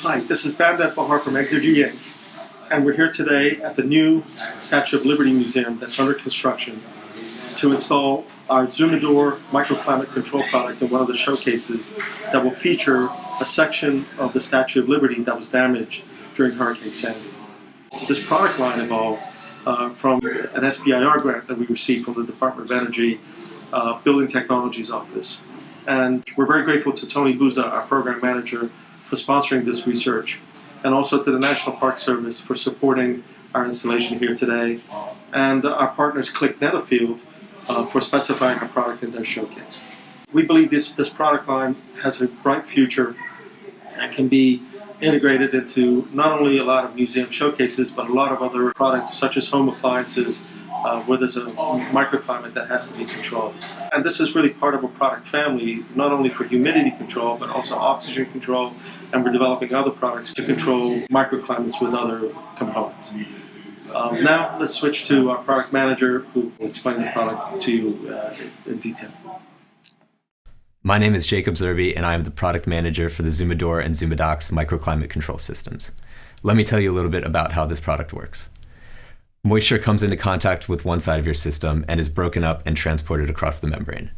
Hi, this is Babette Bahar from Xergy, and we're here today at the new Statue of Liberty Museum that's under construction to install our Zoomador microclimate control product in one of the showcases that will feature a section of the Statue of Liberty that was damaged during Hurricane Sandy. This product line evolved from an SBIR grant that we received from the Department of Energy Building Technologies Office. And we're very grateful to Tony Buza, our program manager, for sponsoring this research, and also to the National Park Service for supporting our installation here today, and our partners Click Netherfield for specifying our product in their showcase. We believe this product line has a bright future and can be integrated into not only a lot of museum showcases, but a lot of other products such as home appliances, where there's a microclimate that has to be controlled. And this is really part of a product family, not only for humidity control, but also oxygen control, and we're developing other products to control microclimates with other components. Now let's switch to our product manager, who will explain the product to you in detail. My name is Xergy, and I am the product manager for the Zoomador and Zoomadox microclimate control systems. Let me tell you a little bit about how this product works. Moisture comes into contact with one side of your system and is broken up and transported across the membrane.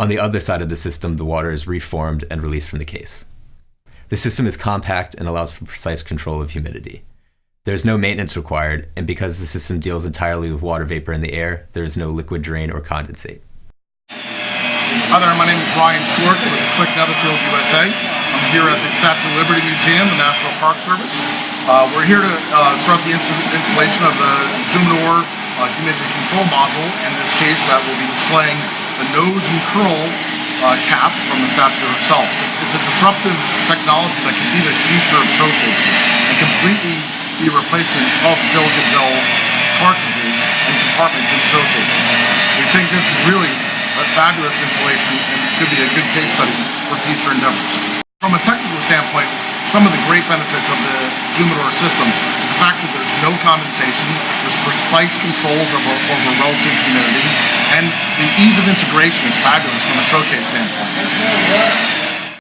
On the other side of the system, the water is reformed and released from the case. The system is compact and allows for precise control of humidity. There is no maintenance required, and because the system deals entirely with water vapor in the air, there is no liquid drain or condensate. Hi there, my name is Ryan Stewart with Click Netherfield USA. I'm here at the Statue of Liberty Museum, the National Park Service. We're here to start the installation of the Zoomador humidity control module. In this case, that will be displaying the nose and curl cast from the statue herself. It's a disruptive technology that can be the future of showcases and completely be a replacement of silica gel cartridges and compartments in showcases. We think this is really a fabulous installation and could be a good case study for future endeavors. From a technical standpoint, some of the great benefits of the Zoomador system is the fact that there's no condensation, there's precise controls over relative humidity, and the ease of integration is fabulous from a showcase standpoint.